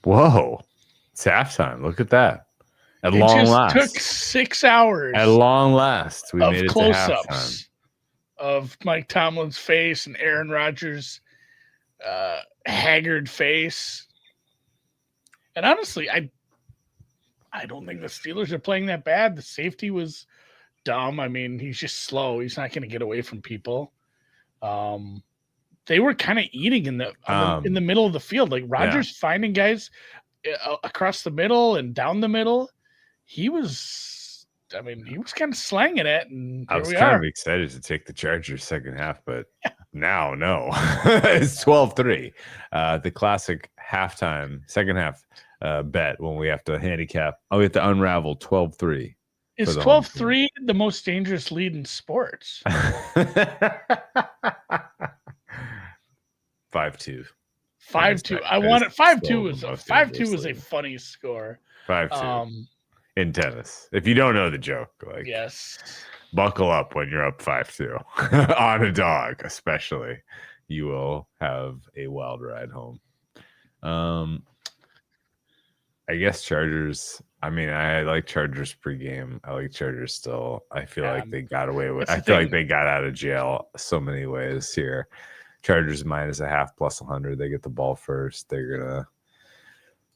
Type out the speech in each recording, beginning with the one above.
Whoa. It's halftime. Look at that. At It long just last. took 6 hours At long last, we made of it to halftime. close-ups of Mike Tomlin's face and Aaron Rodgers' haggard face. And honestly, I don't think the Steelers are playing that bad. The safety was dumb. I mean, he's just slow. He's not going to get away from people. They were kind of eating in the middle of the field. Like Rodgers finding guys across the middle and down the middle. He was kind of slanging it. And I was kind of excited to take the Chargers second half, but now, no. It's 12-3. The classic halftime, second half bet when we have to handicap. Oh, we have to unravel 12-3. Is 12-3 the most dangerous lead in sports? 5-2. 5-2. I want it. 5-2 is 5-2 was a funny score. 5-2 in tennis. If you don't know the joke, like yes, buckle up when you're up 5-2 on a dog, especially. You will have a wild ride home. I guess Chargers. I mean, I like Chargers pregame. I like Chargers still. I feel like they got away with. I feel like they got out of jail so many ways here. Chargers -0.5 plus 100. They get the ball first. They're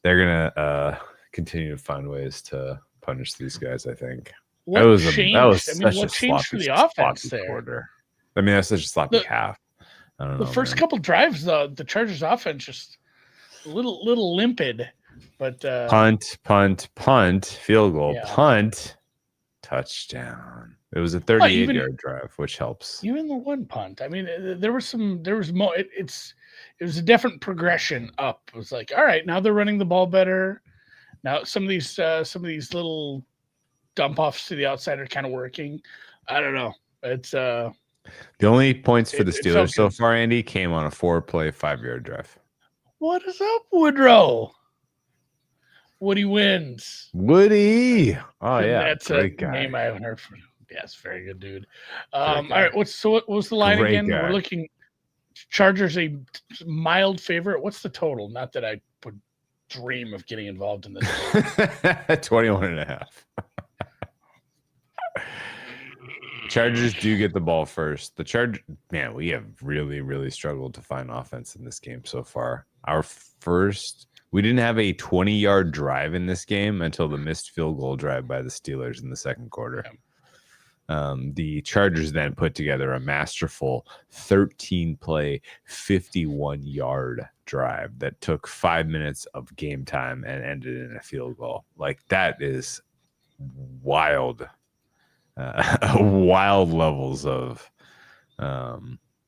gonna continue to find ways to punish these guys. I think what changed for the offense there? Quarter. I mean, that's such a sloppy half. I don't know. The first couple drives, the Chargers offense just a little limpid, but punt, field goal, punt, touchdown. It was a 38-yard drive, which helps. Even the one punt. I mean, there was more. It was a different progression up. It was like, all right, now they're running the ball better. Now some of these little dump offs to the outside are kind of working. I don't know. It's the only points for the Steelers so far, Andy, came on a 4-play 5-yard drive. What is up, Woodrow? Woody wins. Woody. Oh yeah, that's a name I haven't heard from. Yes, very good dude. All right, what was the line again? Guy. We're looking Chargers a mild favorite. What's the total? Not that I would dream of getting involved in this. 21.5. Chargers do get the ball first. We have really, really struggled to find offense in this game so far. We didn't have a 20-yard drive in this game until the missed field goal drive by the Steelers in the second quarter. The Chargers then put together a masterful 13-play, 51-yard drive that took 5 minutes of game time and ended in a field goal. Like, that is wild. Wild levels of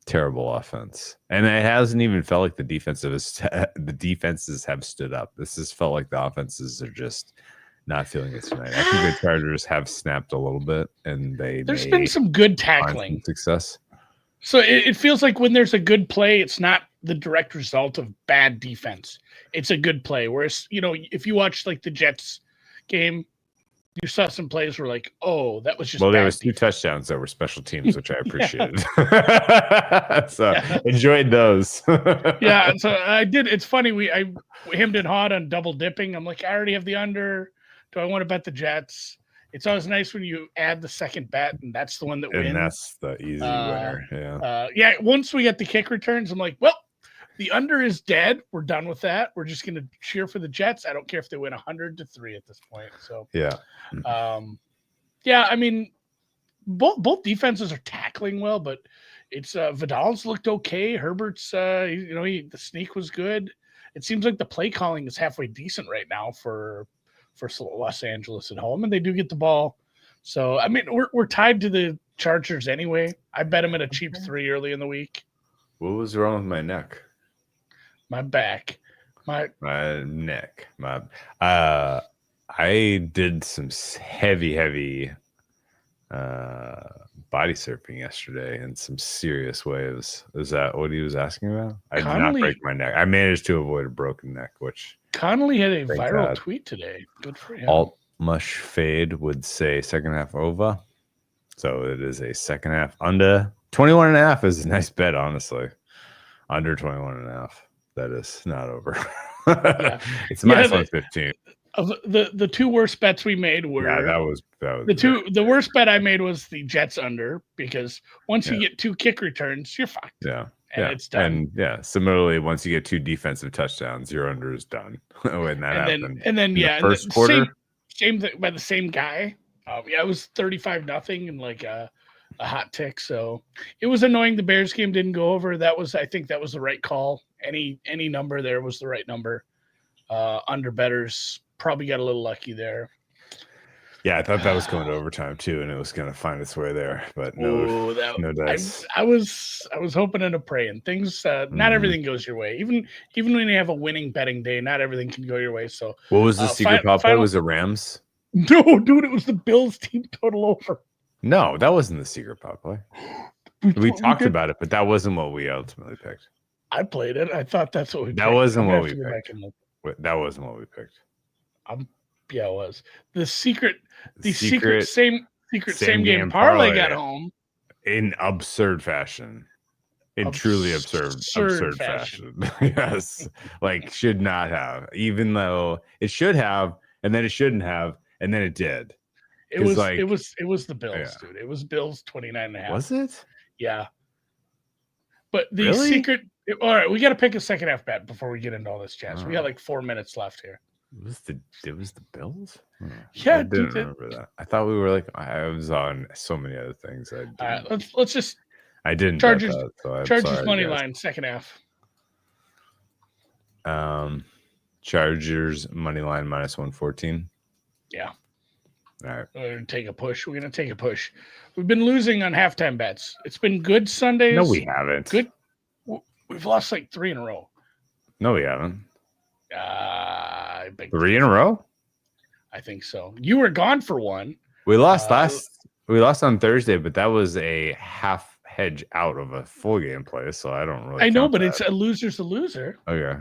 terrible offense, and it hasn't even felt like the defenses have stood up. This has felt like the offenses are just not feeling it tonight. I think the Chargers have snapped a little bit, and there's been some good tackling success. So it feels like when there's a good play, it's not the direct result of bad defense. It's a good play. Whereas, if you watch like the Jets game, you saw some plays where like, oh, that was just. Well, there was 2 touchdowns that were special teams, which I appreciated. So enjoyed those. Yeah, so I did. It's funny. I hemmed and hawed on double dipping. I'm like, I already have the under. Do I want to bet the Jets? It's always nice when you add the second bet, and that's the one that wins. And that's the easy winner. Yeah. Once we get the kick returns, I'm like, well, the under is dead. We're done with that. We're just going to cheer for the Jets. I don't care if they win 100-3 at this point. So yeah. I mean, both defenses are tackling well, but it's Vidal's looked okay. Herbert's, the sneak was good. It seems like the play calling is halfway decent right now for Los Angeles at home, and they do get the ball. So I mean, we're tied to the Chargers anyway. I bet them at a cheap 3 early in the week. What was wrong with my neck? My back. My neck. I did some heavy body surfing yesterday and some serious waves. Is that what he was asking about? I did not break my neck. I managed to avoid a broken neck, which Connolly had a viral tweet today. Good for him. Alt Mush Fade would say second half over. So it is a second half under 21.5 is a nice bet, honestly. Under 21.5. That is not over. Yeah. It's Yeah, minus 115. The two worst bets we made were Yeah, that was the worst bet I made was the Jets under, because once you Yeah. get 2 kick returns, you're fucked. Yeah. And Yeah. it's done. And yeah, similarly, once you get 2 defensive touchdowns, your under is done. When that happened. And then In yeah, the first and quarter. same thing by the same guy. Yeah, it was 35-0 and like a hot tick. So it was annoying. The Bears game didn't go over. I think that was the right call. Any number there was the right number. Under betters probably got a little lucky there. Yeah, I thought that was going to overtime too, and it was going to find its way there, but no dice. I was hoping and praying. Things, not everything goes your way. Even when you have a winning betting day, not everything can go your way. So what was the secret pop play? Was it Rams? No, dude, it was the Bills team total over. No, that wasn't the secret pop play. We talked about it, but that wasn't what we ultimately picked. I played it. I thought that's what we picked. That wasn't what we picked. That wasn't what we picked. Yeah, it was. The secret same game parlay got home. In absurd fashion. In truly absurd fashion. Yes. Like should not have. Even though it should have, and then it shouldn't have, and then it did. It was the Bills, dude. It was Bills 29.5. Was it? Yeah. But the secret. All right, we got to pick a second half bet before we get into all this jazz. We got like 4 minutes left here. It was the Bills? Yeah, I didn't remember that. I thought we were like I was on so many other things. All right, let's just. I didn't. Chargers Chargers money line second half. Chargers money line minus 114. Yeah. All right. We're gonna take a push. We've been losing on halftime bets. It's been good Sundays. No, we haven't. Good. We've lost like 3 in a row. No, we haven't. 3 in a row? I think so. You were gone for one. We lost we lost on Thursday, but that was a half hedge out of a full game play, so I don't really. I know, but it's a loser's a loser. Okay.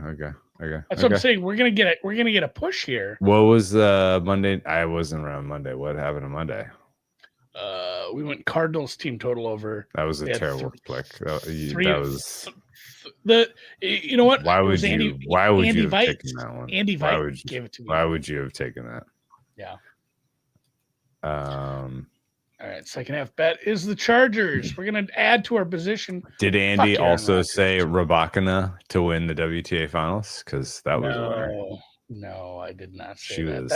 That's what I'm saying. We're gonna get a push here. What was Monday? I wasn't around Monday. What happened on Monday? We went Cardinals team total over. That was a terrible pick. You know what? Why would you have taken that one? Andy Veit gave it to me. Why would you have taken that? Yeah. All right, second half bet is the Chargers. We're gonna add to our position. Did Andy also say Rabakana to win the WTA finals? Because that was a winner. No, I did not say that.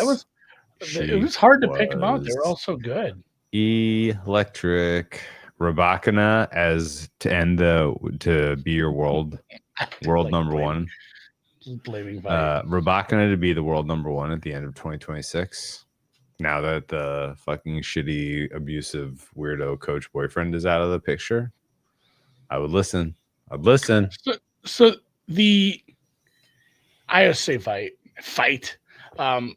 It was hard to pick them out. They were all so good. Electric Rabakana as to be your world number one. Blaming Rabakana to be the world number one at the end of 2026. Now that the fucking shitty, abusive, weirdo coach boyfriend is out of the picture, I would listen. I'd listen. So I say fight. That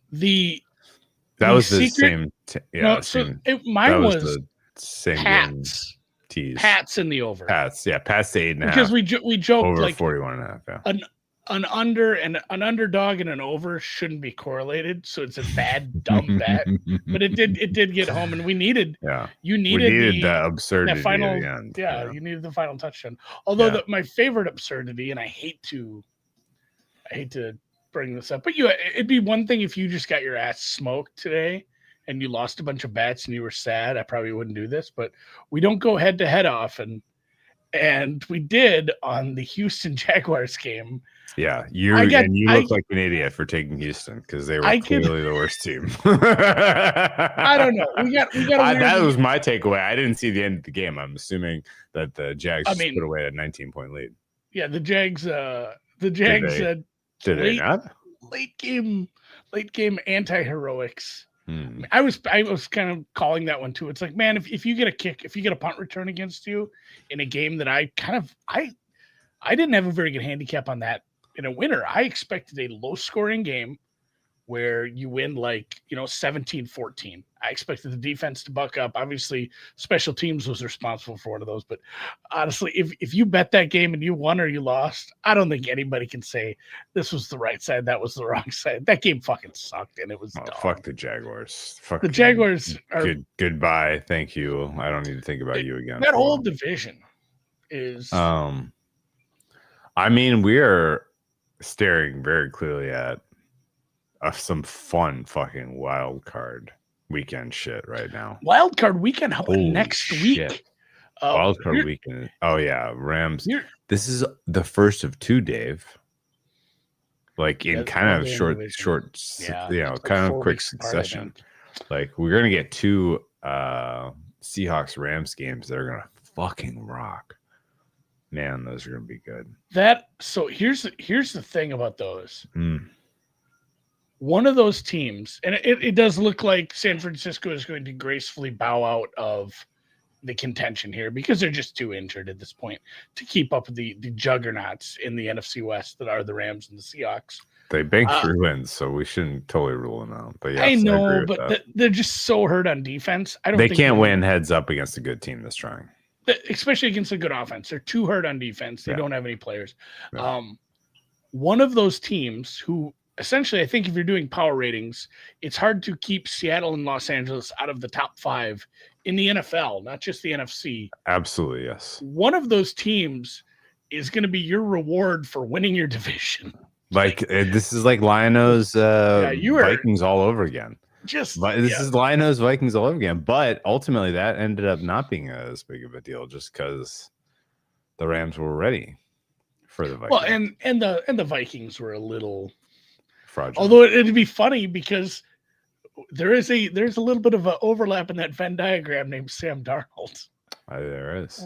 was the same. Mine was the same Pats. Tease. Pats in the over. Pats to 8.5. Because we joked over like 41.5. Yeah. An under and an underdog and an over shouldn't be correlated, so it's a bad dumb bet. But it did get home, and we needed. Yeah. You needed the absurdity final, at the end. Yeah, you needed the final touchdown. Although my favorite absurdity, and I hate to bring this up, but it'd be one thing if you just got your ass smoked today and you lost a bunch of bets and you were sad. I probably wouldn't do this, but we don't go head to head often, and we did on the Houston Jaguars game. Yeah, you look like an idiot for taking Houston because they were clearly the worst team. I don't know. We got that was my takeaway. I didn't see the end of the game. I'm assuming that the Jags put away a 19-point lead. Yeah, the Jags. Did they not? Late game anti-heroics. I was kind of calling that one too. It's like, man, if you get a kick, if you get a punt return against you in a game that I didn't have a very good handicap on that in a winner. I expected a low scoring game where you win 17-14. I expected the defense to buck up. Obviously, special teams was responsible for one of those. But honestly, if you bet that game and you won or you lost, I don't think anybody can say this was the right side, that was the wrong side. That game fucking sucked, and it was dumb. Fuck the Jaguars. Fuck the Jaguars are goodbye. Thank you. I don't need to think about you again. That whole division is. I mean, we're staring very clearly at some fun fucking wild card weekend shit right now. Wild card weekend. How about Holy next shit. week? Wild card weekend. Oh yeah, Rams. Here, This is the first of two, Dave. Like in kind of short, yeah, you know, it's like kind of 4 quick weeks apart, I succession. think. Like we're gonna get two Seahawks Rams games that are gonna fucking rock. Man, those are gonna be good. So here's the thing about those. Mm. One of those teams, and it does look like San Francisco is going to gracefully bow out of the contention here because they're just too injured at this point to keep up with the juggernauts in the NFC West that are the Rams and the Seahawks. They banked 3 wins, so we shouldn't totally rule them out. But yes, I know, agree with but that. they're just so hurt on defense. I don't They think can't win heads up against a good team that's trying. especially against a good offense. They're too hurt on defense. They don't have any players. Yeah. One of those teams who essentially, I think if you're doing power ratings, it's hard to keep Seattle and Los Angeles out of the top 5 in the NFL, not just the NFC. Absolutely, yes. One of those teams is going to be your reward for winning your division. Like this is like Lions Vikings all over again. This is Lions Vikings all over again. But ultimately, that ended up not being as big of a deal just because the Rams were ready for the Vikings. Well, and the Vikings were a little fraudulent. Although it'd be funny because there's a little bit of an overlap in that Venn diagram named Sam Darnold. There is.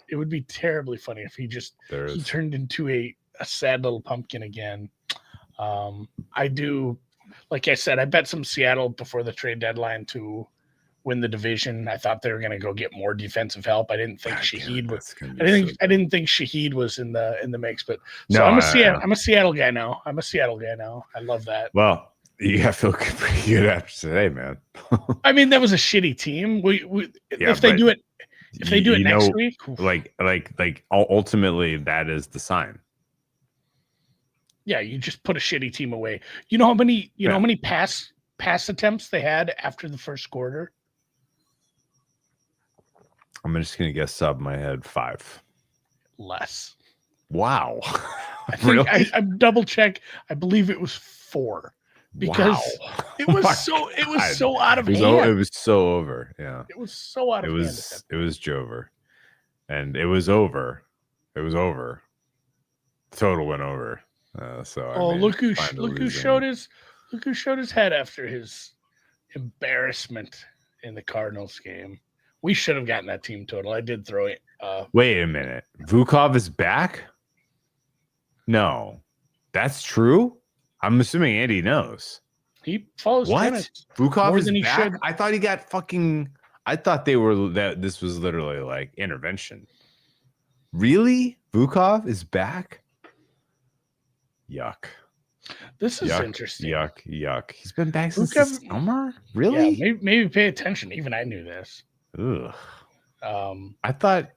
It would be terribly funny if he turned into a sad little pumpkin again. I do, like I said, I bet some Seattle before the trade deadline to win the division. I thought they were going to go get more defensive help. I didn't think Shaheed was. I didn't think Shaheed was in the mix. But so I'm a Seattle guy now. I love that. Well, you got to feel pretty good after today, man. I mean, that was a shitty team. If they do it next week, like ultimately that is the sign. Yeah, you just put a shitty team away. You know how many how many pass attempts they had after the first quarter? I'm just gonna guess top of my head 5. Less. Wow. I think really? I double check. I believe it was 4 because it was so out of hand. It was so over. Yeah. It was so out of hand. It was Jover. And it was over. The total went over. Look who showed his head after his embarrassment in the Cardinals game. We should have gotten that team total. I did throw it. Wait a minute. Vukov is back? No. That's true? I'm assuming Andy knows. He follows what? tenants Vukov is back? I thought he got fucking... I thought this was literally like intervention. Really? Vukov is back? Yuck. This is interesting. Yuck. He's been back since the summer? Really? Yeah, maybe pay attention. Even I knew this. Ugh. I thought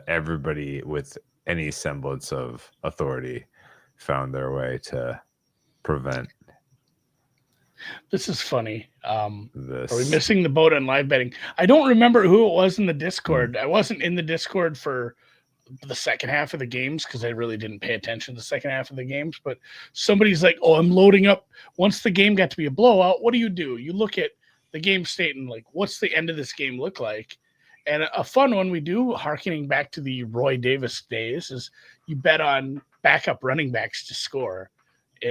everybody with any semblance of authority found their way to prevent. This is funny. Are we missing the boat on live betting? I don't remember who it was in the Discord. I wasn't in the Discord for the second half of the games because I really didn't pay attention to the second half of the games. But somebody's like, "Oh, I'm loading up." Once the game got to be a blowout, what do? You look at the game state and like, what's the end of this game look like? And a fun one we do, harkening back to the Roy Davis days, is you bet on backup running backs to score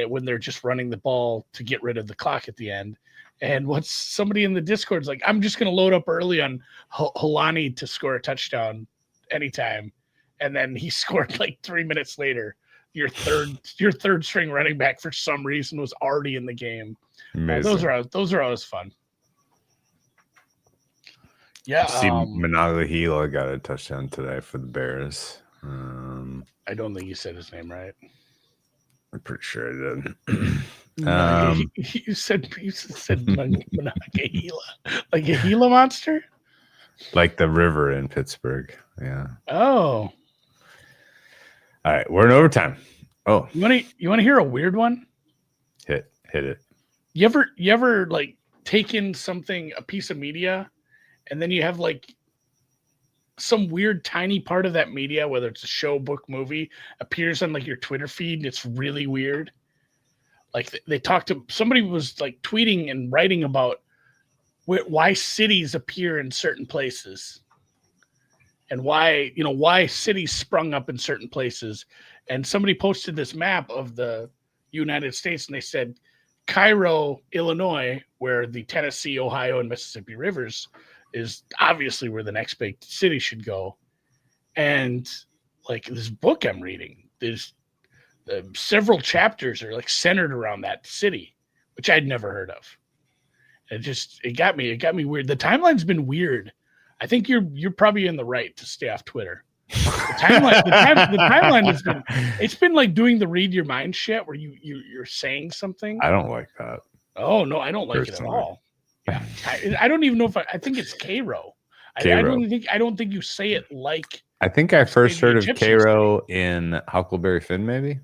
when they're just running the ball to get rid of the clock at the end. And what's somebody in the Discord's like, I'm just going to load up early on Holani to score a touchdown anytime. And then he scored like 3 minutes later. Your third string running back for some reason was already in the game. Those are always fun. Yeah. See, Monongahela got a touchdown today for the Bears. I don't think you said his name right. I'm pretty sure I did. You said Monongahela, like a Gila monster, like the river in Pittsburgh. Yeah. Oh. All right, we're in overtime. Oh, you want to hear a weird one? Hit it. You ever like taken a piece of media, and then you have like some weird tiny part of that media, whether it's a show, book, movie, appears on like your Twitter feed, and it's really weird. Like they talked to somebody was like tweeting and writing about why cities appear in certain places and why cities sprung up in certain places. And somebody posted this map of the United States, and they said Cairo, Illinois, where the Tennessee, Ohio, and Mississippi rivers is obviously where the next big city should go. And like this book I'm reading, there's several chapters are like centered around that city, which I'd never heard of. It got me weird. The timeline's been weird. I think you're probably in the right to stay off Twitter. The timeline has been like doing the read your mind shit where you're saying something. I don't like that. Oh no, I don't like it at all. Yeah, I don't even know if I think it's Cairo. I don't think you say it like. I think I first heard of Cairo in Huckleberry Finn, maybe,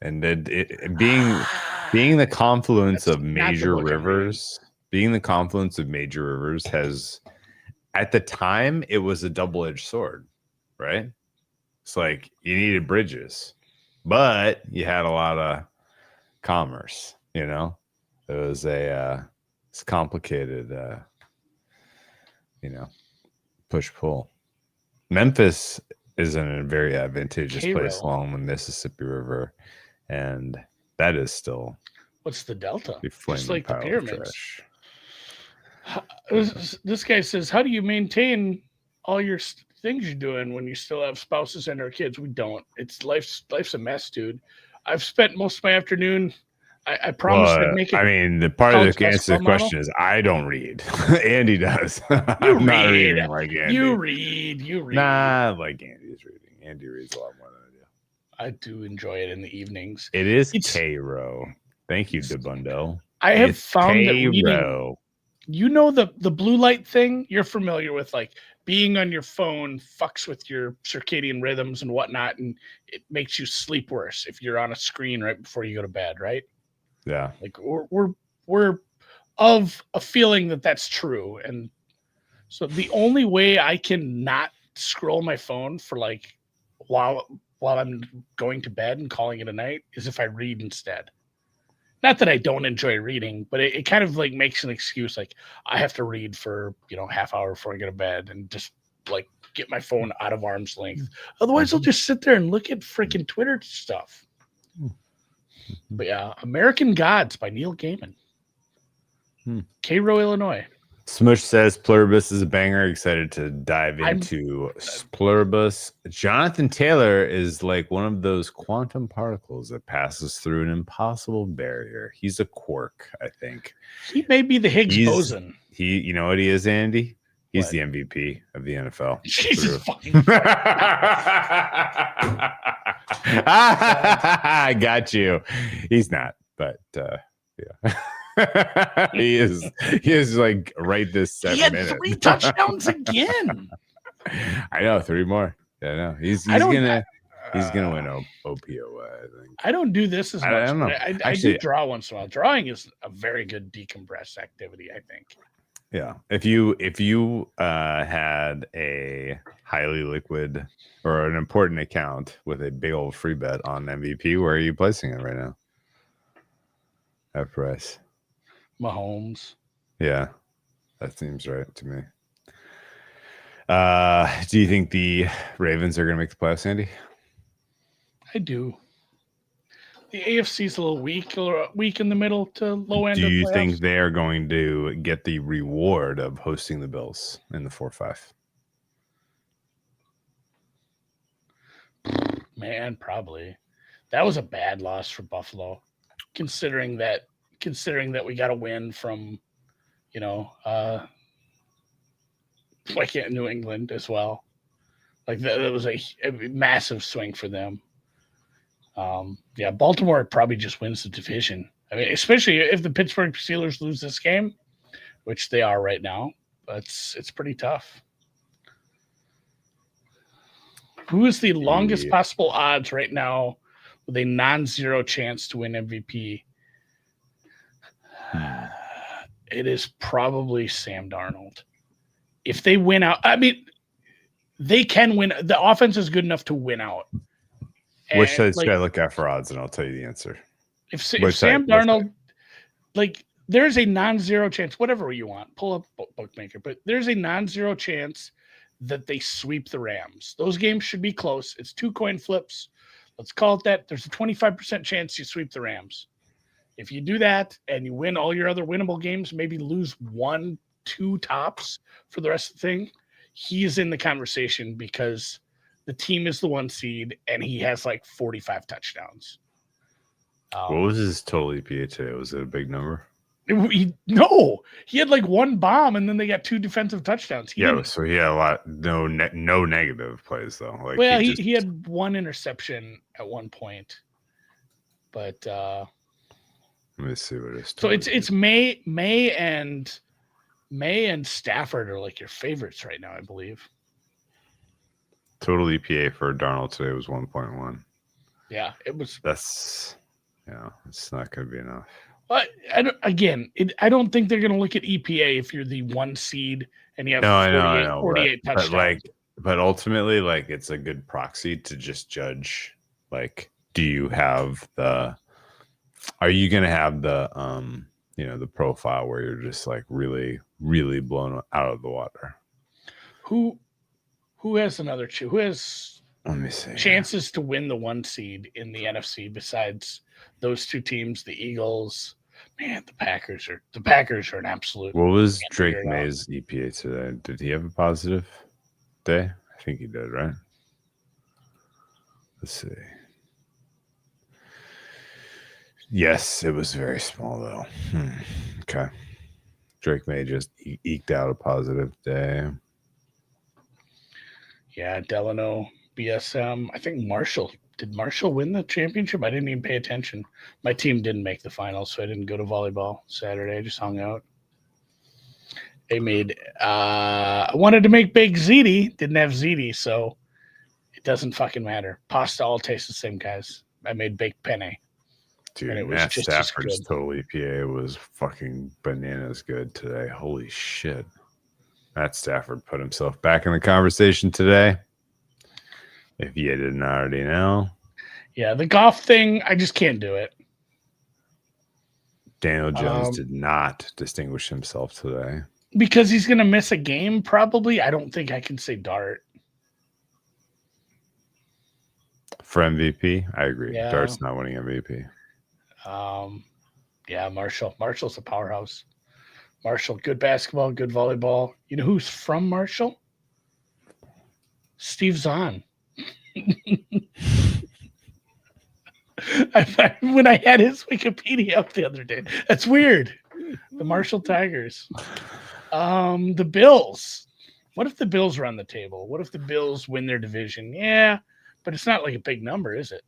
and it being the confluence of major rivers. Being the confluence of major rivers has, at the time, it was a double-edged sword, right? It's like you needed bridges, but you had a lot of commerce. You know, it was it's complicated. Push-pull. Memphis is in a very advantageous place along the Mississippi River, and that is still what's the delta? Just like the pyramids. This guy says, "How do you maintain all your things you're doing when you still have spouses and our kids?" We don't. It's life's a mess, dude. I've spent most of my afternoon. I promised I'd make it. I mean, the part of the answer to the question is I don't read. Andy does. I'm not reading like Andy. You read. Nah, like Andy's reading. Andy reads a lot more than I do. I do enjoy it in the evenings. It's Cairo. Thank you, DeBundo. I have found that reading. You know the blue light thing? You're familiar with, like, being on your phone fucks with your circadian rhythms and whatnot, and it makes you sleep worse if you're on a screen right before you go to bed, right? Yeah. Like we're of a feeling that that's true. And so the only way I can not scroll my phone for like while I'm going to bed and calling it a night is if I read instead. Not that I don't enjoy reading, but it kind of like makes an excuse. Like I have to read for, half hour before I go to bed and just like get my phone out of arm's length. Otherwise I'll just sit there and look at freaking Twitter stuff. But yeah, American Gods by Neil Gaiman. Cairo, Illinois. Smush says Pluribus is a banger. Excited to dive into Pluribus. Jonathan Taylor is like one of those quantum particles that passes through an impossible barrier. He's a quark, I think. He may be the Higgs boson. You know what he is, Andy? He's the MVP of the NFL. Jesus fucking I got you. He's not, but yeah. he is like right this second. He had minute. 3 touchdowns again. I know, 3 more. Yeah, I know. He's gonna win OPOY, I think. I don't do this as much. I don't know. I do draw once in a while. Drawing is a very good decompressed activity, I think. Yeah. If you had a highly liquid or an important account with a big old free bet on MVP, where are you placing it right now? At price. Mahomes. Yeah. That seems right to me. Do you think the Ravens are going to make the playoffs, Andy? I do. The AFC is a little weak in the middle to low end. Do you think they are going to get the reward of hosting the Bills in the 4-5? Man, probably. That was a bad loss for Buffalo, considering that we got a win from, like in New England as well. Like that was a massive swing for them. Baltimore probably just wins the division. I mean, especially if the Pittsburgh Steelers lose this game, which they are right now. But it's pretty tough. Who is the longest possible odds right now with a non-zero chance to win MVP? It is probably Sam Darnold. If they win out, I mean, they can win. The offense is good enough to win out. Which side like, should I look at for odds, and I'll tell you the answer. if Which Sam side? Darnold, like, there's a non-zero chance, whatever you want, pull up bookmaker, but there's a non-zero chance that they sweep the Rams. Those games should be close. It's 2 coin flips. Let's call it that. There's a 25% chance you sweep the Rams. If you do that and you win all your other winnable games, maybe lose 1-2 tops for the rest of the thing, he is in the conversation because the team is the 1 seed and he has like 45 touchdowns. What was his total EPA today? Was it a big number? No, he had like 1 bomb and then they got 2 defensive touchdowns. So he had a lot, no negative plays though. Like, well, he had 1 interception at one point, but let me see what it is. So it's May and Stafford are like your favorites right now, I believe. Total EPA for Darnold today was 1.1. Yeah, it was. That's it's not going to be enough. But I don't think they're going to look at EPA if you're the 1 seed and you have 48 touchdowns. But ultimately, like, it's a good proxy to just judge. Like, are you going to have the the profile where you're just like really, really blown out of the water? Who has another who has Let me see. chances to win the 1 seed in the NFC besides those 2 teams, the Eagles? Man, the Packers are an absolute. What was Drake May's EPA today? Did he have a positive day? I think he did, right? Let's see. Yes, it was very small though. Okay. Drake May just eked out a positive day. Yeah, Delano, BSM. I think Marshall. Did Marshall win the championship? I didn't even pay attention. My team didn't make the finals, so I didn't go to volleyball Saturday. I just hung out. They made I wanted to make baked ziti, didn't have ziti, so it doesn't fucking matter. Pasta all tastes the same, guys. I made baked penne. Dude, and it was Matt just Stafford's total EPA was fucking bananas good today. Holy shit. Matt Stafford put himself back in the conversation today. If you didn't already know. Yeah, the golf thing, I just can't do it. Daniel Jones did not distinguish himself today. Because he's going to miss a game, probably. I don't think I can say Dart. For MVP, I agree. Yeah. Dart's not winning MVP. Yeah, Marshall. Marshall's a powerhouse. Marshall, good basketball, good volleyball. You know who's from Marshall? Steve Zahn. When I had his Wikipedia up the other day. That's weird. The Marshall Tigers. The Bills. What if the Bills are on the table? What if the Bills win their division? Yeah, but it's not like a big number, is it?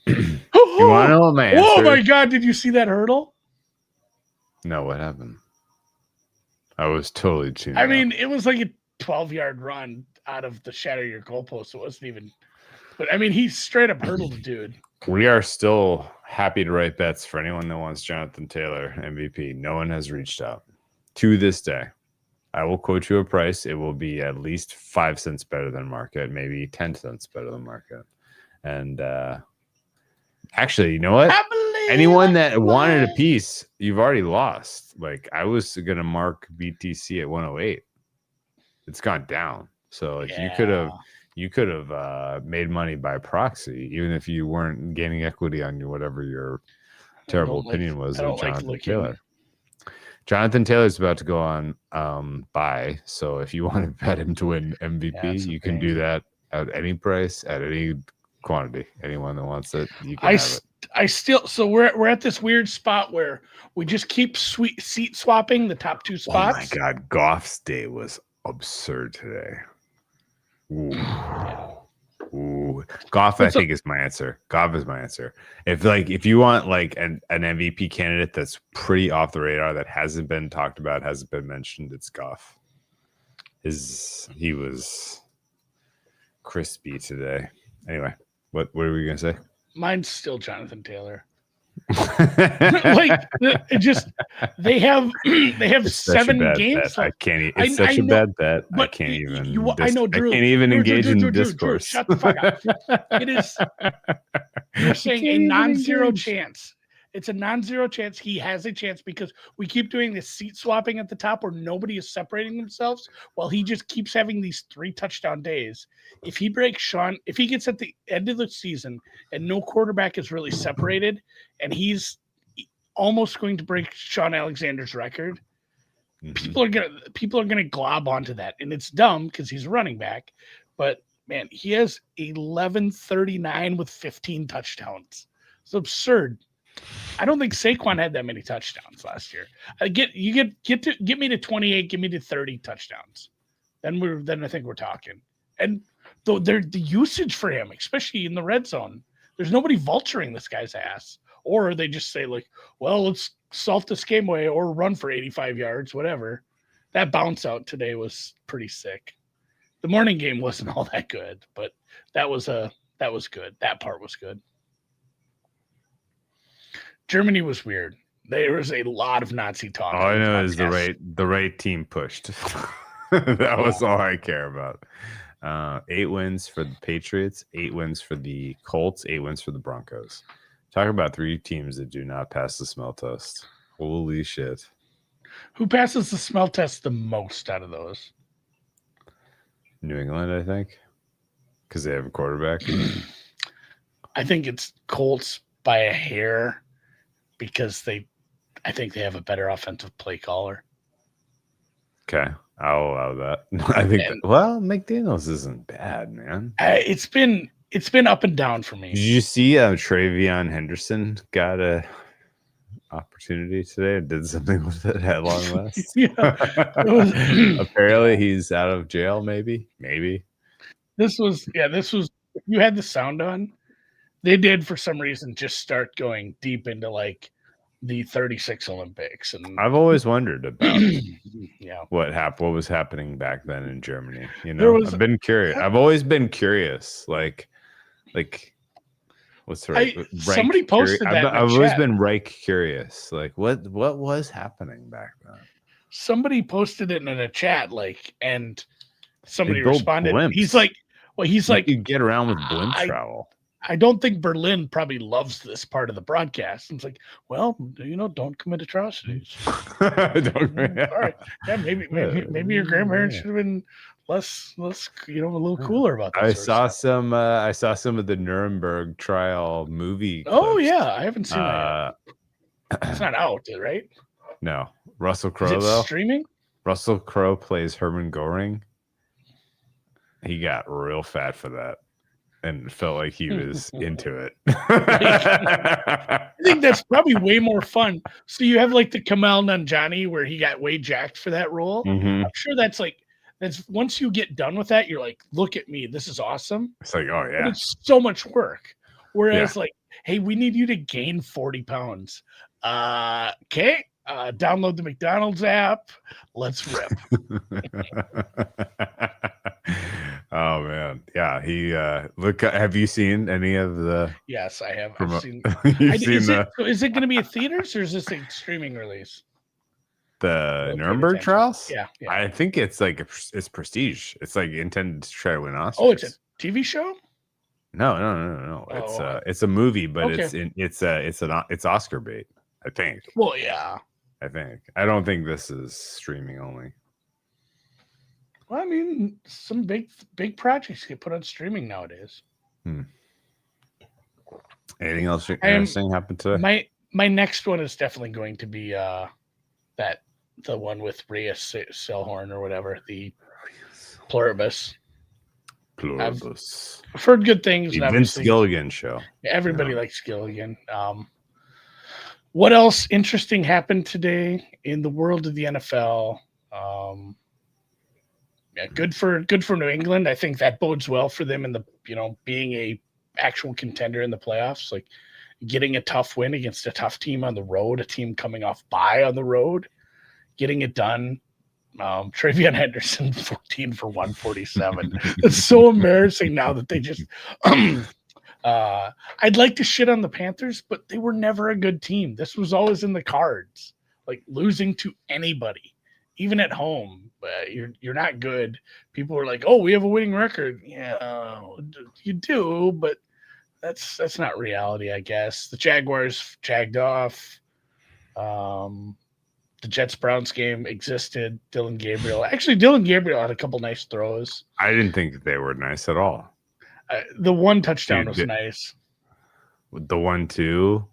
You want to know what my answer? Oh my God! Did you see that hurdle? No, what happened? I was totally tuned. I mean, it was like a 12-yard run out of the shadow of your goalpost. It wasn't even. But I mean, he straight up hurdled the dude. We are still happy to write bets for anyone that wants Jonathan Taylor MVP. No one has reached out to this day. I will quote you a price. It will be at least 5 cents better than market, maybe 10 cents better than market. And actually, you know what? Anyone that wanted a piece, you've already lost. Like, I was gonna mark BTC at 108. It's gone down. So like, you could have made money by proxy, even if you weren't gaining equity on whatever your terrible opinion was of Jonathan Taylor. Jonathan Taylor's about to go on buy. So if you want to bet him to win MVP, you can do that at any price, at any quantity. Anyone that wants it, you can have it. So we're at this weird spot where we just keep seat swapping the top 2 spots. Oh my God, Goff's day was absurd today. Ooh. Goff, I think, is my answer. Goff is my answer. If you want like an MVP candidate that's pretty off the radar, that hasn't been talked about, hasn't been mentioned, it's Goff. He was crispy today. Anyway, what were we gonna say? Mine's still Jonathan Taylor. Like it just they have It's such a 7 bad games bet. I left. can't. It's such I a know, bad bet. I but can't even. I know, I Drew, can't even engage in Drew, discourse. shut the fuck up. It is. You're saying a non-zero chance. It's a non-zero chance. He has a chance because we keep doing this seat swapping at the top where nobody is separating themselves while he just keeps having these 3 touchdown days. If he breaks Sean, if he gets at the end of the season and no quarterback is really separated and he's almost going to break Sean Alexander's record, people are gonna glob onto that. And it's dumb because he's a running back, but man, he has 1139 with 15 touchdowns. It's absurd. I don't think Saquon had that many touchdowns last year. Get me to 28, give me to 30 touchdowns. Then I think we're talking. And the usage for him, especially in the red zone, there's nobody vulturing this guy's ass. Or they just say like, well, let's salt this game away or run for 85 yards, whatever. That bounce out today was pretty sick. The morning game wasn't all that good, but that was good. That part was good. Germany was weird. There was a lot of Nazi talk. All I know is the right team pushed. That was all I care about. 8 wins for the Patriots, 8 wins for the Colts, 8 wins for the Broncos. Talk about 3 teams that do not pass the smell test. Holy shit. Who passes the smell test the most out of those? New England, I think, because they have a quarterback. I think it's Colts by a hair because I think they have a better offensive play caller. Okay, I'll allow that. I think McDaniels isn't bad, man. It's been up and down for me. Did you see Travion Henderson got a opportunity today and did something with it at long last? Apparently he's out of jail, maybe. This was you had the sound on. They did for some reason just start going deep into like the 36 Olympics, and I've always wondered about what was happening back then in Germany. You know, I've been curious. I've always been curious, like what's the right? Somebody posted that. I've always been Reich curious, like what was happening back then. Somebody posted it in a chat, like, and somebody responded. Blimps. He's like, you get around with blimp travel. I don't think Berlin probably loves this part of the broadcast. And it's like, well, don't commit atrocities. Sorry. Yeah, maybe your grandparents should have been less, a little cooler about this. I saw some of the Nuremberg trial movie clips. Oh yeah, I haven't seen that yet. It's not out, right? No. Russell Crowe though. Streaming? Russell Crowe plays Hermann Goring. He got real fat for that. And felt like he was into it. I think that's probably way more fun. So you have like the Kamal Nanjiani where he got way jacked for that role. Mm-hmm. I'm sure that's once you get done with that, you're like, look at me, this is awesome. It's like, oh yeah, but it's so much work. Whereas like, hey, we need you to gain 40 pounds. Okay. Download the McDonald's app. Let's rip. Oh man, yeah. He look. Have you seen any of the? Yes, I have. I've seen. Is it going to be a theaters or is this a streaming release? The Nuremberg trials? Yeah, I think it's like it's prestige. It's like intended to try to win Oscars. Oh, it's a TV show? No. It's a movie, but it's Oscar bait. I think. Well, yeah. I don't think this is streaming only. Well, I mean, some big projects get put on streaming nowadays. Anything else interesting happened today? My next one is definitely going to be the one with Rhea Seehorn or whatever, the Pluribus. I've heard good things. The Vince Gilligan show. Everybody likes Gilligan. What else interesting happened today in the world of the NFL? Good for New England. I think that bodes well for them in the being a actual contender in the playoffs. Like getting a tough win against a tough team on the road, a team coming off bye on the road, getting it done. Travion Henderson, 14 for 147. It's so embarrassing now that they just I'd like to shit on the Panthers, but they were never a good team. This was always in the cards, like losing to anybody, even at home. You're not good. People were like, "Oh, we have a winning record." Yeah, you do, but that's not reality, I guess. The Jaguars jagged off. The Jets Browns game existed. Dylan Gabriel had a couple nice throws. I didn't think they were nice at all. The one touchdown was nice. The 1-2.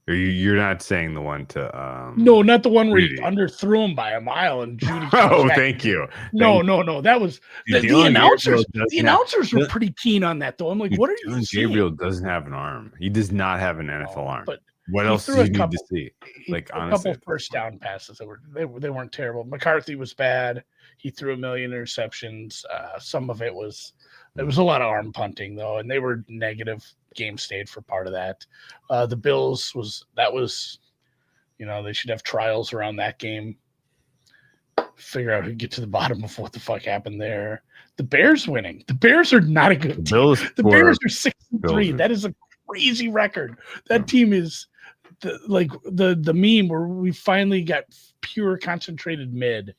You're not saying the one to no, not the one where he underthrew him by a mile and Judy. Thank you. No. That was the announcers. The announcers were pretty keen on that, though. I'm like, what are you saying? Gabriel doesn't have an arm. He does not have an NFL arm. But what else do you need to see? Like, honestly, a couple first down passes they weren't terrible. McCarthy was bad. He threw a million interceptions. Some of it was a lot of arm punting, though, and they were negative. Game stayed for part of that. The Bills they should have trials around that game. Figure out who get to the bottom of what the fuck happened there. The Bears winning. The Bears are not a good team. The Bears are 6-3. That is a crazy record. That team is the meme where we finally got pure concentrated mid.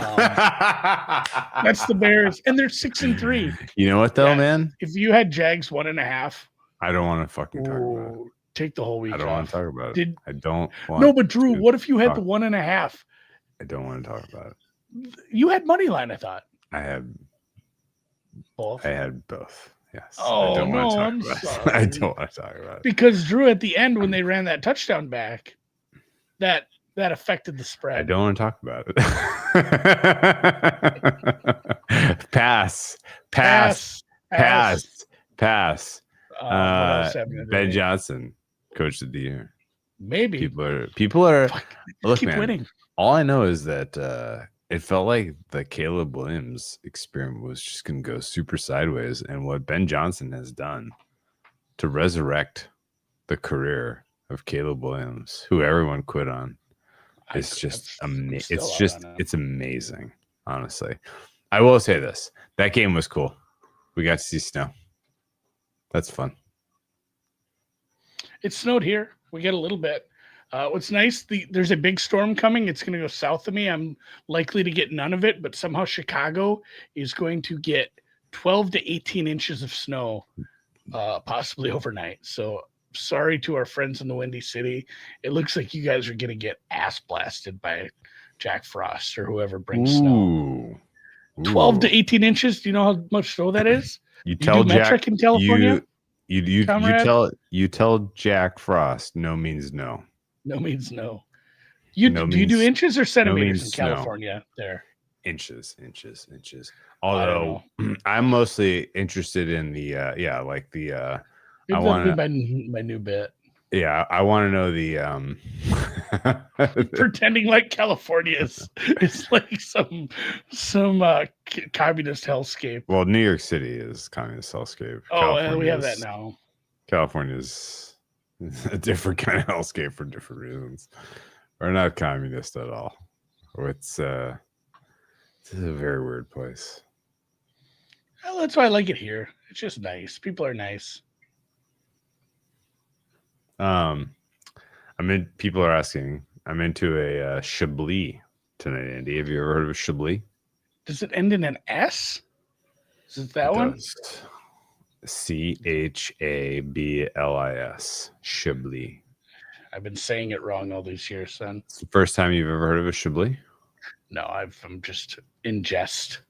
That's the Bears, and they're 6-3. You know what though, man? If you had Jags 1.5, I don't want to fucking talk about it. Take the whole week. I don't want to talk about it. I don't want. No, but Drew, what if you had the 1.5? I don't want to talk about it. You had money line, I thought. I had both. I had both. Yes. Oh, I'm sorry. I don't want to talk about it. Because Drew, at the end, when they ran that touchdown back, that affected the spread. I don't want to talk about it. Pass. Ben Johnson, coach of the year. Maybe people are look, keep man, winning. All I know is that it felt like the Caleb Williams experiment was just going to go super sideways, and what Ben Johnson has done to resurrect the career of Caleb Williams, who everyone quit on, it's just amazing. It's amazing. Honestly, I will say this: that game was cool. We got to see snow. That's fun. It snowed here. We get a little bit. What's nice, there's a big storm coming. It's going to go south of me. I'm likely to get none of it, but somehow Chicago is going to get 12 to 18 inches of snow, possibly overnight. So sorry to our friends in the Windy City. It looks like you guys are going to get ass blasted by Jack Frost or whoever brings snow. 12 to 18 inches. Do you know how much snow that is? You tell Jack metric in California. You tell Jack Frost no means no. No means no. Do you do inches or centimeters in California? There. Inches. Although I'm mostly interested in the I want to my new bit. Yeah, I want to know the pretending like California is like some communist hellscape. Well, New York City is communist hellscape. Oh, and we have that now. California's a different kind of hellscape for different reasons. We're not communist at all. It's a very weird place. Well, that's why I like it here. It's just nice. People are nice. People are asking. I'm into a Chablis tonight, Andy. Have you ever heard of a Chablis? Does it end in an S? Is it that one? Chablis. Chablis. I've been saying it wrong all these years, son. It's the first time you've ever heard of a Chablis? No, I'm just in jest.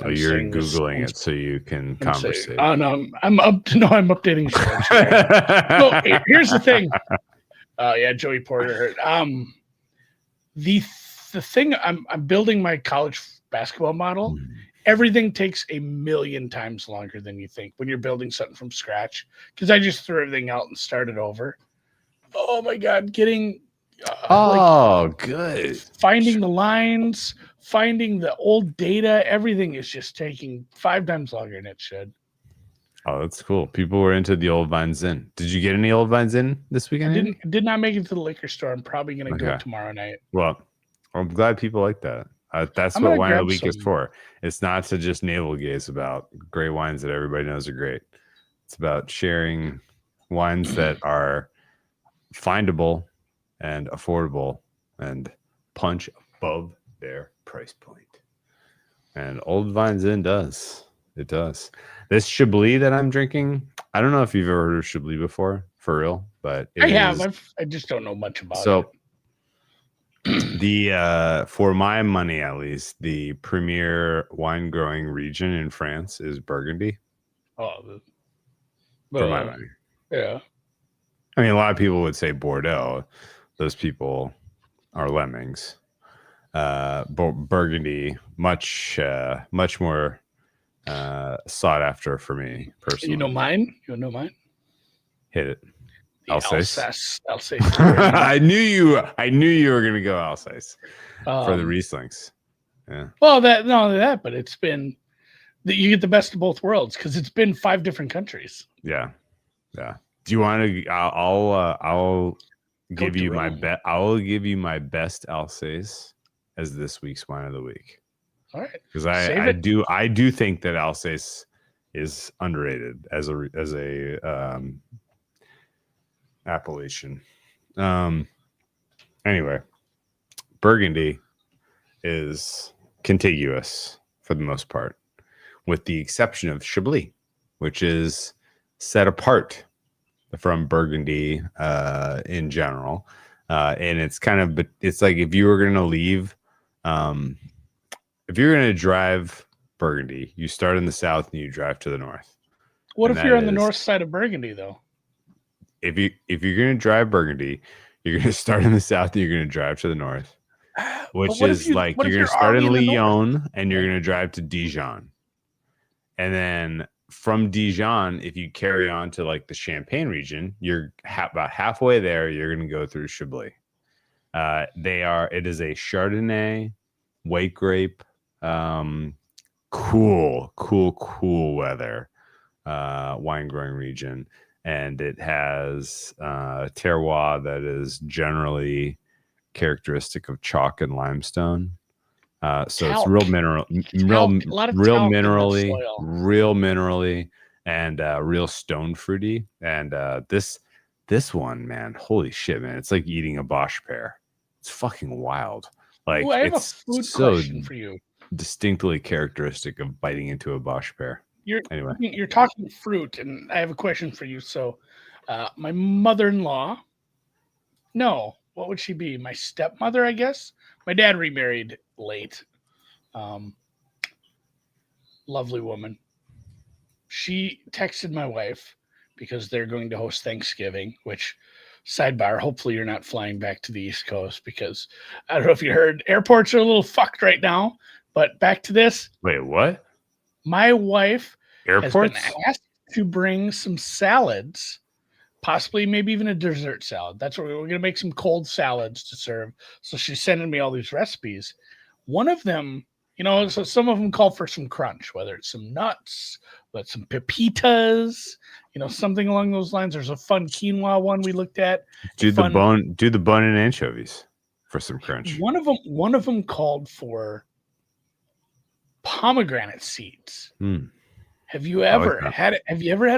Oh, you're Googling it so you can conversate. Oh no, I'm updating. No, here's the thing. Joey Porter. The thing I'm building my college basketball model. Everything takes a million times longer than you think when you're building something from scratch. Because I just threw everything out and started over. Oh my God, getting good. Finding the lines, finding the old data, everything is just taking 5 times longer than it should. Oh, that's cool. People were into the Old Vines Inn. Did you get any Old Vines Inn this weekend? Did not make it to the liquor store. I'm probably going to go tomorrow night. Well, I'm glad people like that. That's I'm what gonna wine of the grab week is some. for. It's not to just navel gaze about great wines that everybody knows are great. It's about sharing wines that are findable and affordable and punch above their price point. And Old Vines Inn does. It does. This Chablis that I'm drinking, I don't know if you've ever heard of Chablis before, for real, but it I have. is I just don't know much about it. so for my money at least, the premier wine growing region in France is Burgundy. Oh, For my money. yeah. I mean, a lot of people would say Bordeaux. Those people are lemmings. Burgundy, much more sought after for me personally. You know mine? You know mine? Hit it. The Alsace I knew you were gonna go Alsace for the Um, Rieslings. Yeah. well, that not only that, but it's been that you get the best of both worlds because it's been 5 different countries. Yeah. Yeah. Do you want to? I'll give you my bet. I will give you my best Alsace as this week's wine of the week. All right, Because I do think that Alsace is underrated as a appellation. Anyway, Burgundy is contiguous for the most part, with the exception of Chablis, which is set apart from Burgundy in general. And it's kind of, it's like if you were going to leave, if you're going to drive Burgundy, you start in the south and you drive to the north. What And if you're on the north side of Burgundy, though? If you're going to drive Burgundy, you're going to start in the south and you're going to drive to the north, which is like you're going to start in Lyon and you're going to drive to Dijon. And then from Dijon, if you carry on to like the Champagne region, you're about halfway there. You're going to go through Chablis. It is a Chardonnay, white grape, cool weather, wine growing region. And it has terroir that is generally characteristic of chalk and limestone. So talc. It's real minerally, and real stone fruity. And this one, man, holy shit, man! It's like eating a Bosch pear. It's fucking wild. Like, I have it's a food so question for you. Distinctly characteristic of biting into a Bosch pear. You're talking fruit, and I have a question for you. So, my mother-in-law, no, what would she be? My stepmother, I guess. My dad remarried late. Lovely woman. She texted my wife because they're going to host Thanksgiving, which, sidebar, hopefully you're not flying back to the East Coast because I don't know if you heard, airports are a little fucked right now. But back to this. Wait, what? My wife Airports? has been asked to bring some salads, possibly maybe even a dessert salad. That's what we're going to make, some cold salads to serve. So she's sending me all these recipes. One of them, so some of them call for some crunch, whether it's some nuts, but some pepitas, something along those lines. There's a fun quinoa one we looked at. Do the bone and anchovies for some crunch. One of them called for pomegranate seeds. Have you ever had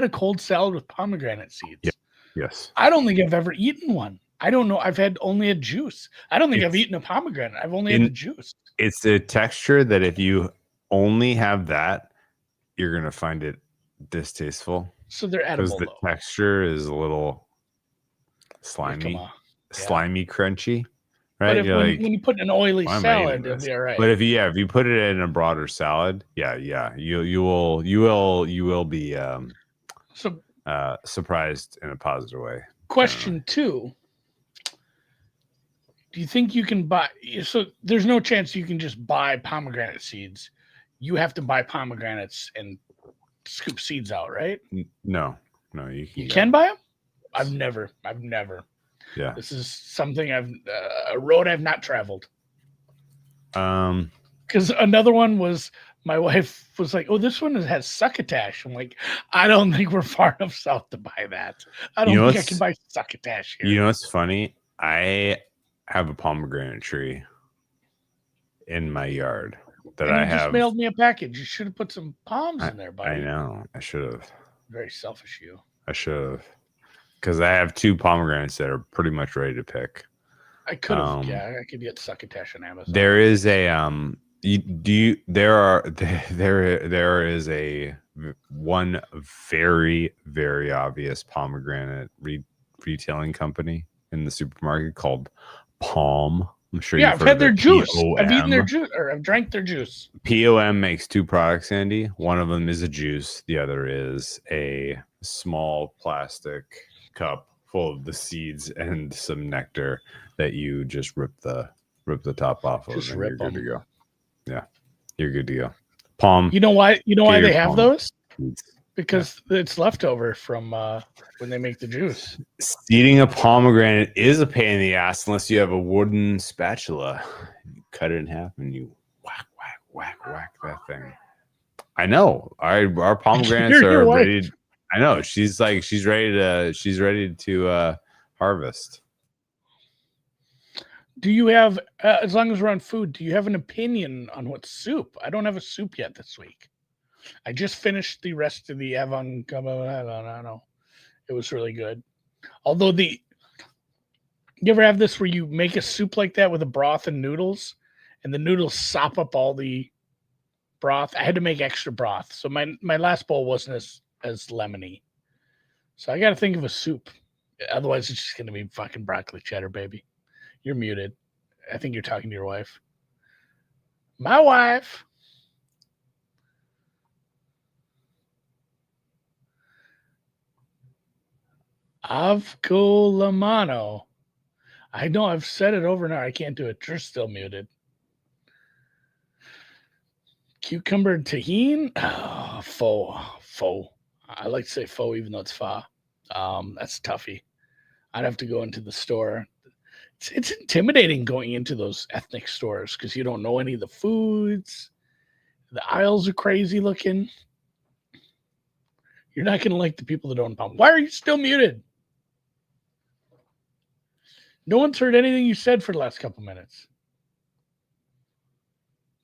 a cold salad with pomegranate seeds? Yeah. Yes. I don't think I've ever eaten one. I don't know. I've had only a juice. I don't think I've eaten a pomegranate. I've only had the juice. It's a texture that if you only have that, you're going to find it distasteful. So they're edible. Because the texture is a little slimy, crunchy. Right? But when you put in an oily salad, it'll be all right. But if you put it in a broader salad, you will be surprised in a positive way. Question 2. Do you think you can buy? So there's no chance you can just buy pomegranate seeds. You have to buy pomegranates and scoop seeds out, right? No, you can buy them. I've never. Yeah, this is something a road I've not traveled. Because another one was, my wife was like, "Oh, this one has succotash." I'm like, I don't think we're far enough south to buy that. I don't think I can buy succotash here. You know what's funny? I have a pomegranate tree in my yard that And I you just have. mailed me a package. You should have put some palms in there, buddy. I know. I should have. Very selfish, you. I should have. Because I have 2 pomegranates that are pretty much ready to pick. I could have. Yeah, I could get Succotash on Amazon. There is a there is a one very, very obvious pomegranate retailing company in the supermarket called Palm. I'm sure yeah, you've I've heard had their juice. POM. I've eaten their juice, or I've drank their juice. POM makes 2 products, Andy. One of them is a juice. The other is a small plastic cup full of the seeds and some nectar that you just rip the top off of, Just and rip you're good them. to go. Yeah, you're good to go. Palm. You know why? You know why your they have palm. those? Because it's leftover from when they make the juice. Seeding a pomegranate is a pain in the ass unless you have a wooden spatula. You cut it in half and you whack that thing. I know. Our pomegranates are ready. I know. She's ready to harvest. Do you have, as long as we're on food, do you have an opinion on what soup? I don't have a soup yet this week. I just finished the rest of the Avon. I don't know. It was really good. Although you ever have this where you make a soup like that with a broth and noodles, and the noodles sop up all the broth? I had to make extra broth, so my last bowl wasn't as lemony. So I got to think of a soup. Otherwise, it's just gonna be fucking broccoli cheddar, baby. You're muted. I think you're talking to your wife. My wife. Avco la mano. I know I've said it over and over. I can't do it. You're still muted. Cucumber and tahini. Oh, faux. I like to say faux even though it's fa. That's toughy. I'd have to go into the store. It's intimidating going into those ethnic stores because you don't know any of the foods. The aisles are crazy looking. You're not going to like the people that don't palm. Why are you still muted? No one's heard anything you said for the last couple minutes.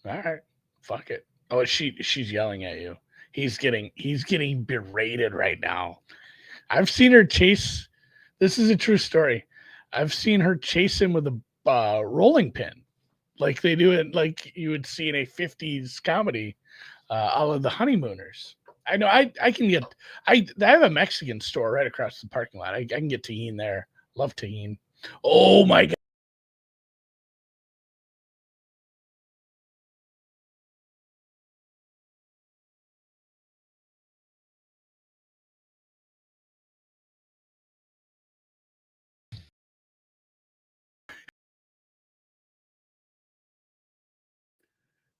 All right, fuck it. Oh, she's yelling at you. He's getting berated right now. I've seen her chase. This is a true story. I've seen her chase him with a rolling pin, like they do it, like you would see in a '50s comedy, all of the Honeymooners. I know. I can get. I have a Mexican store right across the parking lot. I can get tahini there. Love tahini. Oh my god.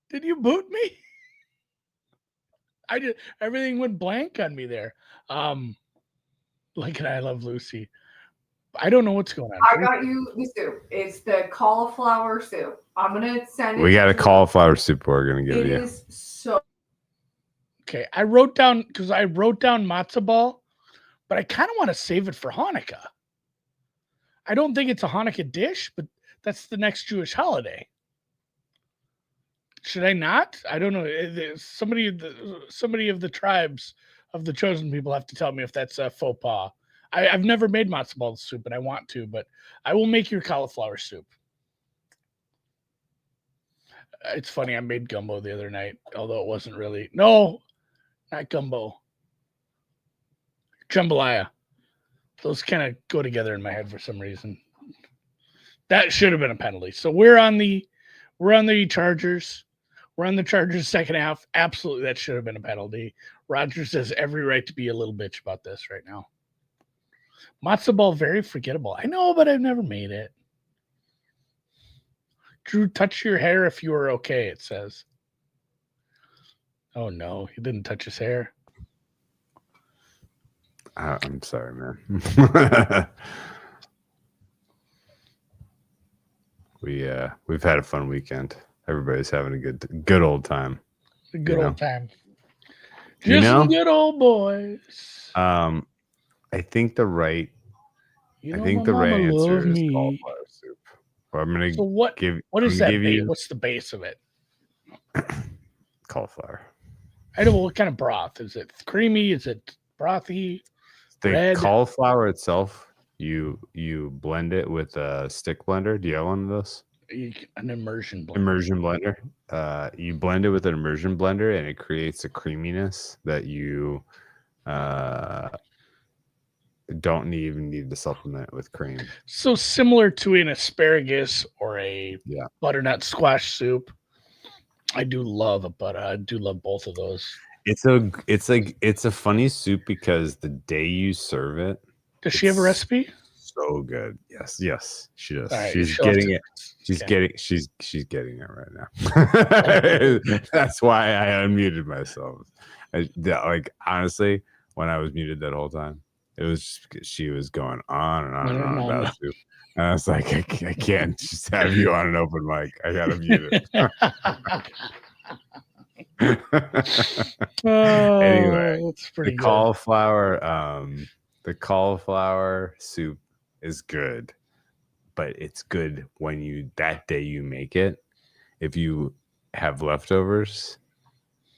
Did you boot me? I did. Everything went blank on me there. Like an I Love Lucy. I don't know what's going on. I got you the soup. It's the cauliflower soup. I'm gonna send it. We got a cauliflower soup we're gonna give you. It is so okay. I wrote down matzo ball, but I kind of want to save it for Hanukkah. I don't think it's a Hanukkah dish, but that's the next Jewish holiday. Should I not? I don't know. Somebody of the tribes of the chosen people have to tell me if that's a faux pas. I've never made matzo ball soup, and I want to, but I will make your cauliflower soup. It's funny. I made gumbo the other night, although it wasn't really. No, not gumbo. Jambalaya. Those kind of go together in my head for some reason. That should have been a penalty. So we're on the Chargers. We're on the Chargers second half. Absolutely, that should have been a penalty. Rodgers has every right to be a little bitch about this right now. Matzo ball, very forgettable. I know, but I've never made it. Drew, touch your hair if you are okay, it says. Oh, no, he didn't touch his hair. I'm sorry, man. We've had a fun weekend. Everybody's having a good old time. A good old time. Just some good old boys. I think the right answer is cauliflower soup. I'm gonna So what give. what I'm is gonna that give base? you What's the base of it? cauliflower. I don't know what kind of broth. Is it creamy? Is it brothy? The Red? cauliflower itself, you blend it with a stick blender. Do you have one of those? An immersion blend. Immersion blender. You blend it with an immersion blender, and it creates a creaminess that you don't even need to supplement with cream. So similar to an asparagus or a Yeah. butternut squash soup. I do love both of those. It's a funny soup because the day you serve it, Does she have a recipe? so good. Yes, she does. All right, She's she'll have getting to- it. She's okay. getting it right now. That's why I unmuted myself. Like honestly, when I was muted that whole time, it was just because she was going on and on and on about soup. And I was like, I can't just have you on an open mic. I gotta mute it. Anyway, that's pretty the good. cauliflower soup is good, but it's good when that day you make it. If you have leftovers,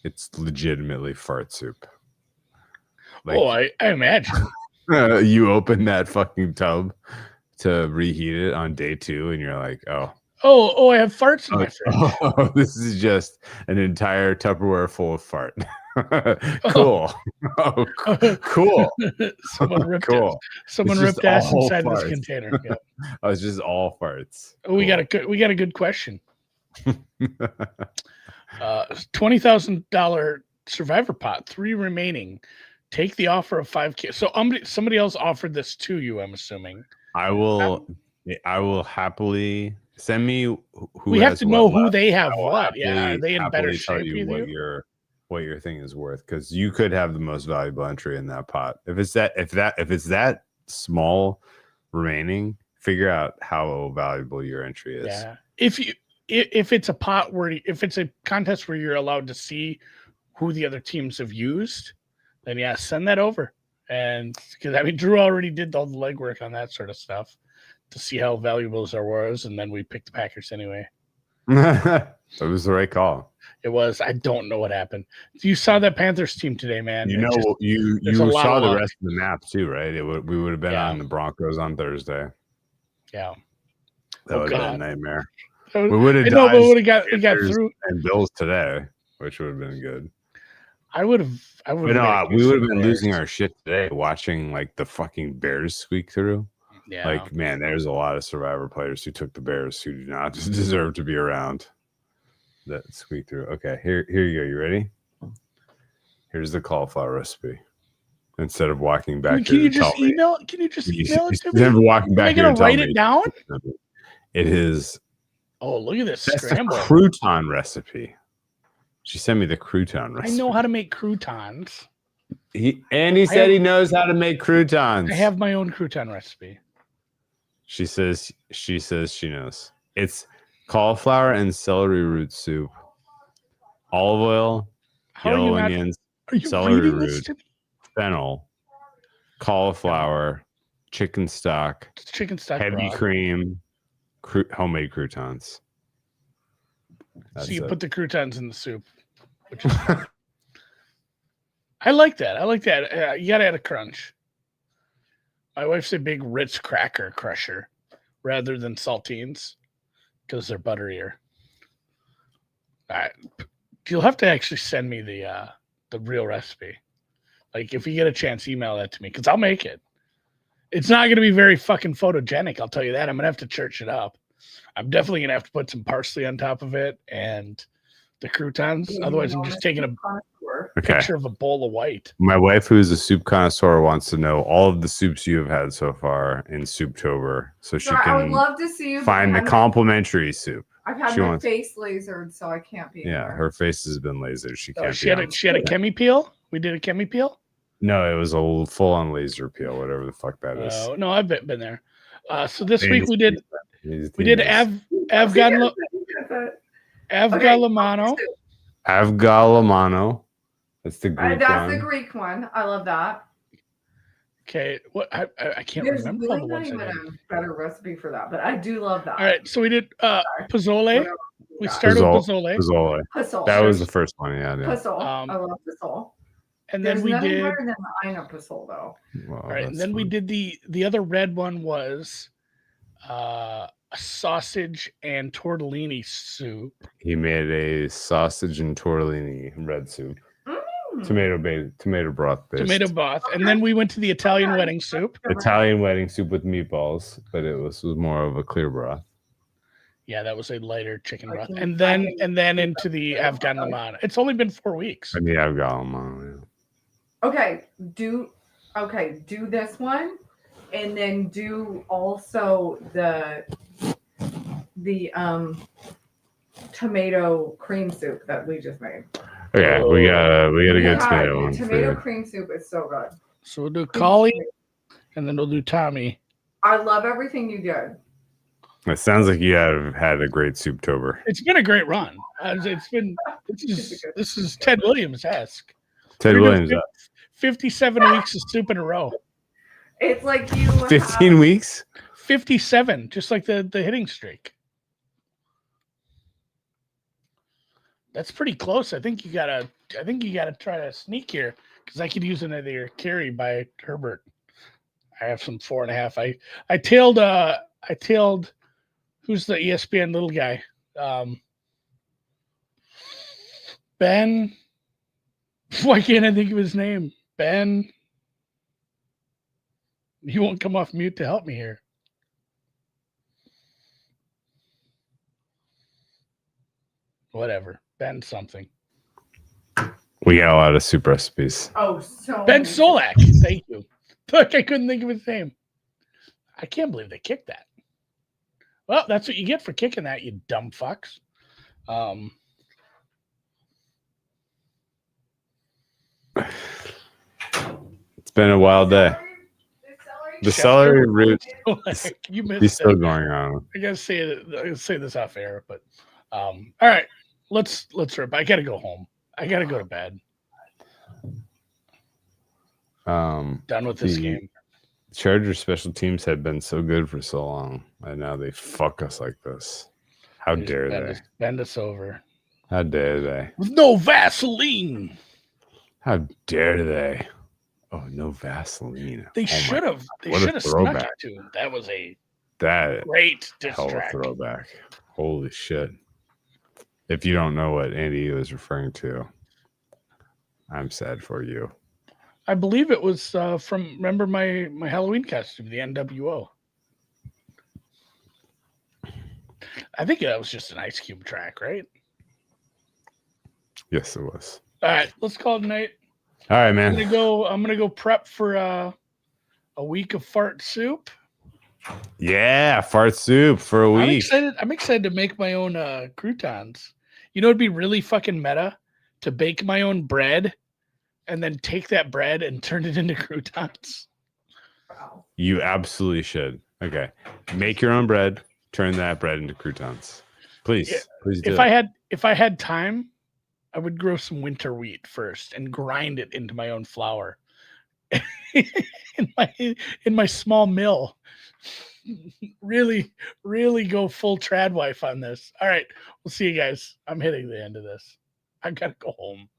it's legitimately fart soup. I imagine. You open that fucking tub to reheat it on day 2, and you're like, oh, I have farts in my fridge. Oh, this is just an entire Tupperware full of fart. Cool. Oh, cool. Someone ripped cool. Someone It's just ripped ass all inside of this farts. container. Yeah. Oh, it's just all farts. Oh, we got a good question. $20,000 survivor pot, 3 remaining. Take the offer of 5K. So somebody else offered this to you, I'm assuming. I will happily send me who we have has to know what who left. they have I will what. Yeah, are they in better happily tell shape you with you? what your thing is worth, because you could have the most valuable entry in that pot. If it's that small remaining, figure out how valuable your entry is. Yeah. If it's a pot if it's a contest where you're allowed to see who the other teams have used, then yeah, send that over. And because I mean, Drew already did all the legwork on that sort of stuff to see how valuable this was, and then we picked the Packers anyway. It was the right call. It was. I don't know what happened. You saw that Panthers team today, man. You saw the rest of the map too, right? We would have been on the Broncos on Thursday. Yeah, that would have been a nightmare. We would have we got through and Bills today, which would have been good. I would have. We would have been losing our shit today watching like the fucking Bears squeak through. Yeah. Like, man, there's a lot of Survivor players who took the Bears who do not deserve to be around. That squeak through. Okay, here you go. You ready? Here's the cauliflower recipe. Instead of walking back, can you just email it to me? Instead of walking back, am I gonna write it down? It is. Oh, look at this! That's scramble. the crouton recipe. She sent me the crouton recipe. I know how to make croutons. He said he knows how to make croutons. I have my own crouton recipe. She says she knows. It's cauliflower and celery root soup, olive oil, yellow onions, celery root, fennel, cauliflower, chicken stock, heavy cream, homemade croutons. So you put the croutons in the soup, which is fun. I like that. You gotta add a crunch. My wife's a big Ritz cracker crusher rather than saltines because they're butterier. You'll have to actually send me the real recipe. Like if you get a chance, email that to me because I'll make it. It's not going to be very fucking photogenic. I'll tell you that. I'm going to have to church it up. I'm definitely going to have to put some parsley on top of it and the croutons. Otherwise, I'm just taking a picture of a bowl of white. My wife, who is a soup connoisseur, wants to know all of the soups you have had so far in Souptober, so she can I would love to see you find the complimentary soup. I've had my face lasered, so I can't be. Yeah, her face has been lasered. She can't. She had a chemi peel. We did a chemi peel. No, it was a full-on laser peel, whatever the fuck that is. No, I've been there. So this week we did Avgalamano. Avgalamano. That's the Greek one. That's the Greek one. I love that. Okay, what I can't There's remember all really the not ones I even did. a better recipe for that, but I do love that. All right, so we did pozole. Whatever. We Yeah. started with pozole, Pozole. Pasol. That was the first one. Yeah. Pasol. Um, I love pasol. and then There's we nothing did. better than the Ina pasol, though. Well, All right, and that's then we fine. did the other red one was a sausage and tortellini soup. He made a sausage and tortellini red soup, Mm. tomato broth based. Tomato broth, and then we went to the Italian wedding soup. Italian wedding soup with meatballs, but it was more of a clear broth. Yeah, that was a lighter chicken broth, can- and I then can- into the Afghan lamana. It's only been 4 weeks. And yeah, I've got them on. Okay, do this one, and then do also the tomato cream soup that we just made. Okay, we gotta get Yeah, tomato the one. tomato cream soup is so good. So we'll do Collie, and then we'll do Tommy. I love everything you did. It sounds like you have had a great souptober. It's been a great run. This is Ted Williams-esque. Ted Williams, 57 weeks of soup in a row. It's like you 15 weeks. 57, just like the hitting streak. That's pretty close. I think you gotta try to sneak here because I could use another carry by Herbert. I have some 4.5. I tailed who's the ESPN little guy? Ben. Why can't I think of his name? Ben. He won't come off mute to help me here. Whatever. Ben something. We got a lot of soup recipes. Oh, so Ben many. Solak. Thank you. Look, I couldn't think of his name. I can't believe they kicked that. Well, that's what you get for kicking that, you dumb fucks. It's been a wild day. The celery root You missed is still it. going on. I gotta say this off air, but all right, let's rip. I gotta go home. I gotta go to bed. Done with this game. Chargers special teams have been so good for so long, and now they fuck us like this. How dare they? Bend us over. How dare they? With no Vaseline. How dare they? Oh, no Vaseline. They should have. They what a should have snuck it throwback. to him. That was a That great hell of a distract. throwback. Holy shit. If you don't know what Andy was referring to, I'm sad for you. I believe it was from, remember my Halloween costume, the NWO. I think that was just an Ice Cube track, right? Yes, it was. All right, let's call it a night. All right, man. I'm gonna go prep for a week of fart soup. Yeah, fart soup for a week. I'm excited to make my own croutons. You know, it'd be really fucking meta to bake my own bread and then take that bread and turn it into croutons. Wow. You absolutely should. Okay. Make your own bread, turn that bread into croutons. Please. Yeah. Please do. If I had time, I would grow some winter wheat first and grind it into my own flour in my small mill. Really go full trad wife on this. All right, we'll see you guys. I'm hitting the end of this. I gotta go home.